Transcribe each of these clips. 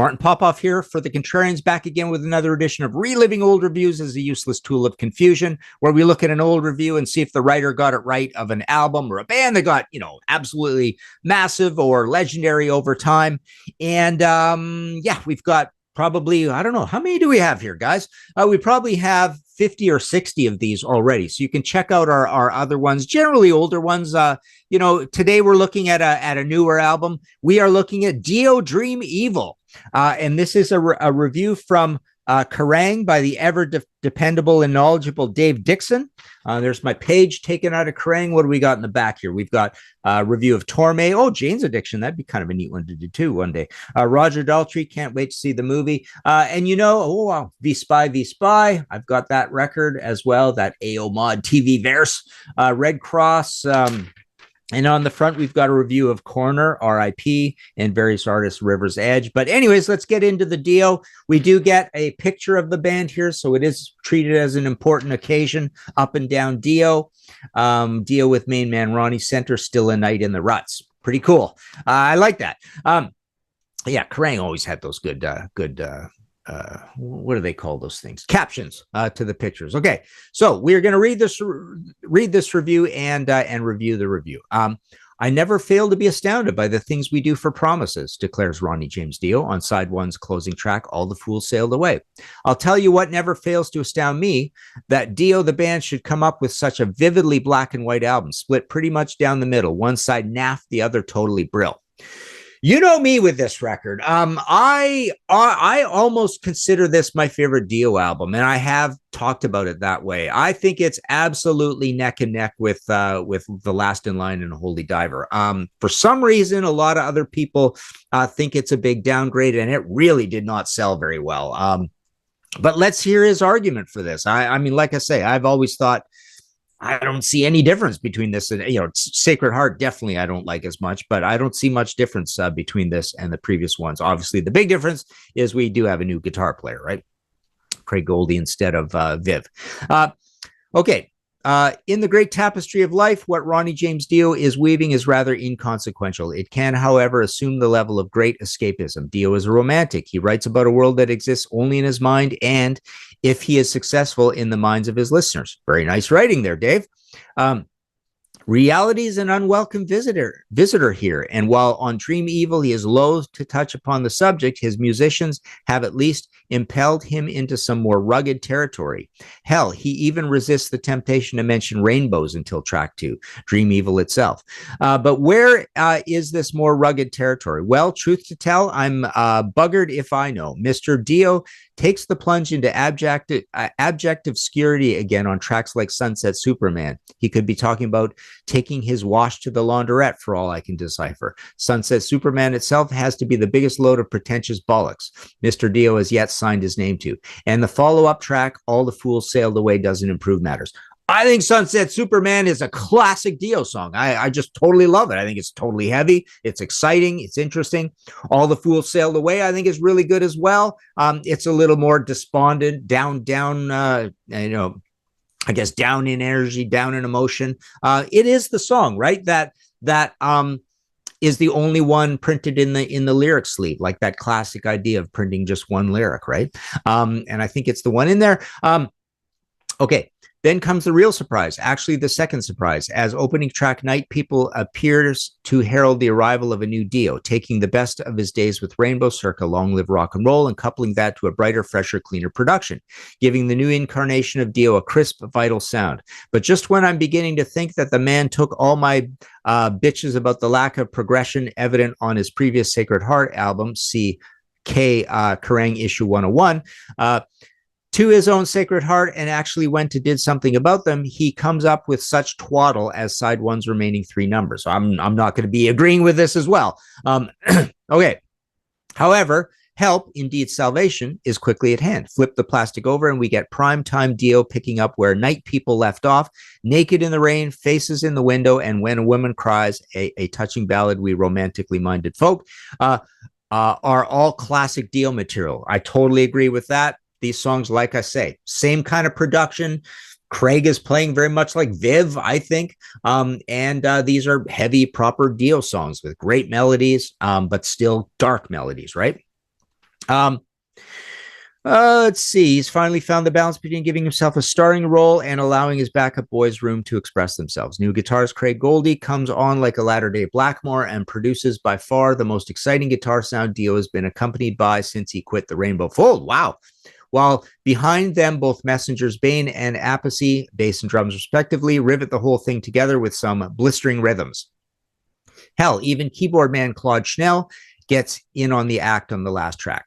Martin Popoff here for the Contrarians, back again with another edition of Reliving Old Reviews as a Useless Tool of Confusion, where we look at an old review and see if the writer got it right of an album or a band that got, absolutely massive or legendary over time. And we've got probably, I don't know, how many do we have here, guys? We probably have 50 or 60 of these already. So you can check out our other ones, generally older ones. Today we're looking at a newer album. We are looking at DIO Dream Evil. And this is a review from Kerrang by the ever-dependable and knowledgeable Dave Dixon. There's my page taken out of Kerrang. What do we got in the back here? We've got a review of Torme. Oh, Jane's Addiction. That'd be kind of a neat one to do too one day. Roger Daltrey. Can't wait to see the movie. V Spy. I've got that record as well. That AO Mod TV Verse. Red Cross. And on the front, we've got a review of Corner, R.I.P., and various artists, River's Edge. But anyways, let's get into the DIO. We do get a picture of the band here, so it is treated as an important occasion. Up and down DIO. DIO with main man Ronnie Center, Still a Night in the Ruts. Pretty cool. I like that. Kerrang always had those good what do they call those things? Captions to the pictures. Okay, so we're going to read this review and review the review. I never fail to be astounded by the things we do for promises, declares Ronnie James Dio on side one's closing track, All the Fools Sailed Away. I'll tell you what never fails to astound me, that Dio the band should come up with such a vividly black and white album, split pretty much down the middle, one side naff, the other totally brill. You know me with this record. I almost consider this my favorite Dio album, and I have talked about it that way. I think it's absolutely neck and neck with The Last in Line and Holy Diver. For some reason, a lot of other people think it's a big downgrade, and it really did not sell very well. But let's hear his argument for this. I mean, like I say, I've always thought, I don't see any difference between this and, Sacred Heart, definitely I don't like as much, but I don't see much difference between this and the previous ones. Obviously, the big difference is we do have a new guitar player, right? Craig Goldie instead of Viv. In the great tapestry of life, what Ronnie James Dio is weaving is rather inconsequential. It can, however, assume the level of great escapism. Dio is a romantic. He writes about a world that exists only in his mind and, if he is successful, in the minds of his listeners. Very nice writing there, Dave. Reality is an unwelcome visitor here, and while on Dream Evil he is loath to touch upon the subject, his musicians have at least impelled him into some more rugged territory. Hell, he even resists the temptation to mention rainbows until track 2, Dream Evil itself. But where is this more rugged territory? Well, truth to tell, I'm buggered if I know. Mr. Dio takes the plunge into abject obscurity again on tracks like Sunset Superman. He could be talking about taking his wash to the laundrette for all I can decipher. Sunset Superman itself has to be the biggest load of pretentious bollocks Mr. Dio has yet signed his name to. And the follow-up track, All the Fools Sailed Away, doesn't improve matters. I think Sunset Superman is a classic Dio song. I just totally love it. I think it's totally heavy. It's exciting. It's interesting. All the Fools Sailed Away, I think, is really good as well. It's a little more despondent, down, I guess down in energy, down in emotion. It is the song, right? That is the only one printed in the lyric sleeve, like that classic idea of printing just one lyric, right? And I think it's the one in there. Okay. Then comes the real surprise, actually the second surprise. As opening track Night People appears to herald the arrival of a new Dio, taking the best of his days with Rainbow Circa, Long Live Rock and Roll, and coupling that to a brighter, fresher, cleaner production, giving the new incarnation of Dio a crisp, vital sound. But just when I'm beginning to think that the man took all my bitches about the lack of progression evident on his previous Sacred Heart album, see Kerrang issue 101, to his own Sacred Heart, and actually went and did something about them, he comes up with such twaddle as side one's remaining 3 numbers. So I'm not going to be agreeing with this as well. Okay. However, help, indeed salvation, is quickly at hand. Flip the plastic over and we get primetime Dio picking up where Night People left off, Naked in the Rain, Faces in the Window, and When a Woman Cries, a touching ballad we romantically minded folk, are all classic Dio material. I totally agree with that. These songs, like I say, same kind of production. Craig is playing very much like Viv, I think. And these are heavy, proper Dio songs with great melodies, but still dark melodies, right? Let's see. He's finally found the balance between giving himself a starring role and allowing his backup boys room to express themselves. New guitarist Craig Goldie comes on like a latter-day Blackmore and produces by far the most exciting guitar sound Dio has been accompanied by since he quit the Rainbow Fold. Wow. While behind them, both Messengers Bane and Apathy, bass and drums respectively, rivet the whole thing together with some blistering rhythms. Hell, even keyboard man Claude Schnell gets in on the act on the last track.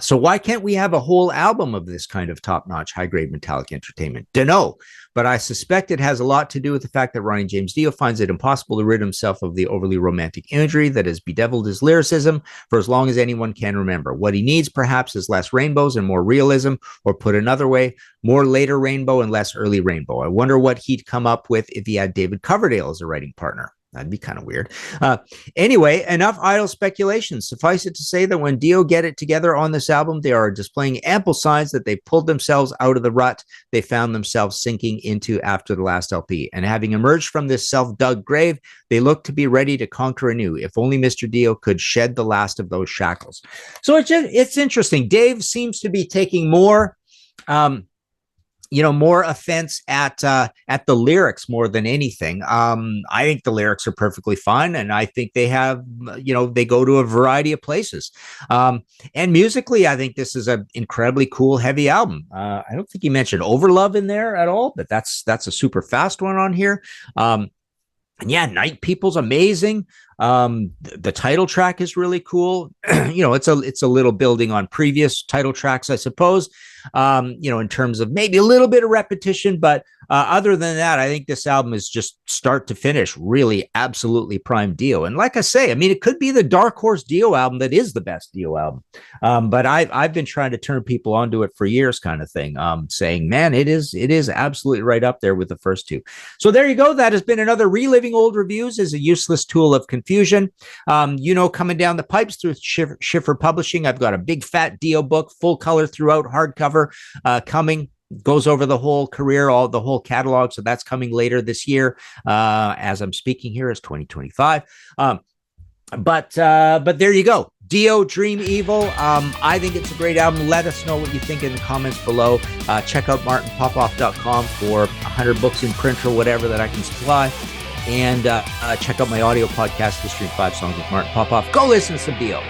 So why can't we have a whole album of this kind of top-notch, high-grade metallic entertainment? Dunno, but I suspect it has a lot to do with the fact that Ronnie James Dio finds it impossible to rid himself of the overly romantic imagery that has bedeviled his lyricism for as long as anyone can remember. What he needs, perhaps, is less rainbows and more realism, or put another way, more later rainbow and less early rainbow. I wonder what he'd come up with if he had David Coverdale as a writing partner. That'd be kind of weird. Anyway, enough idle speculation. Suffice it to say that when Dio get it together on this album, they are displaying ample signs that they pulled themselves out of the rut they found themselves sinking into after the last LP. And having emerged from this self-dug grave, they look to be ready to conquer anew. If only Mr. Dio could shed the last of those shackles. So it's interesting. Dave seems to be taking more more offense at the lyrics more than anything. I think the lyrics are perfectly fine, and I think they have, they go to a variety of places. And musically, I think this is an incredibly cool, heavy album. I don't think he mentioned Overlove in there at all, but that's a super fast one on here. And yeah, Night People's amazing. The title track is really cool. It's a little building on previous title tracks, I suppose. In terms of maybe a little bit of repetition, but other than that, I think this album is just start to finish really absolutely prime Dio. And like I say, I mean, it could be the dark horse Dio album that is the best Dio album. But I've been trying to turn people onto it for years, kind of thing, saying, man, it is absolutely right up there with the first two. So there you go. That has been another Reliving Old Reviews is a useless tool of confusion. Coming down the pipes through Schiffer Publishing, I've got a big fat Dio book, full color throughout, hardcover, coming. Goes over the whole career, the whole catalog. So that's coming later this year. As I'm speaking here, is 2025. But there you go. Dio, Dream Evil. I think it's a great album. Let us know what you think in the comments below. Check out martinpopoff.com for 100 books in print or whatever that I can supply. And check out my audio podcast, History in 5 Songs with Martin Popoff. Go listen to some Dio.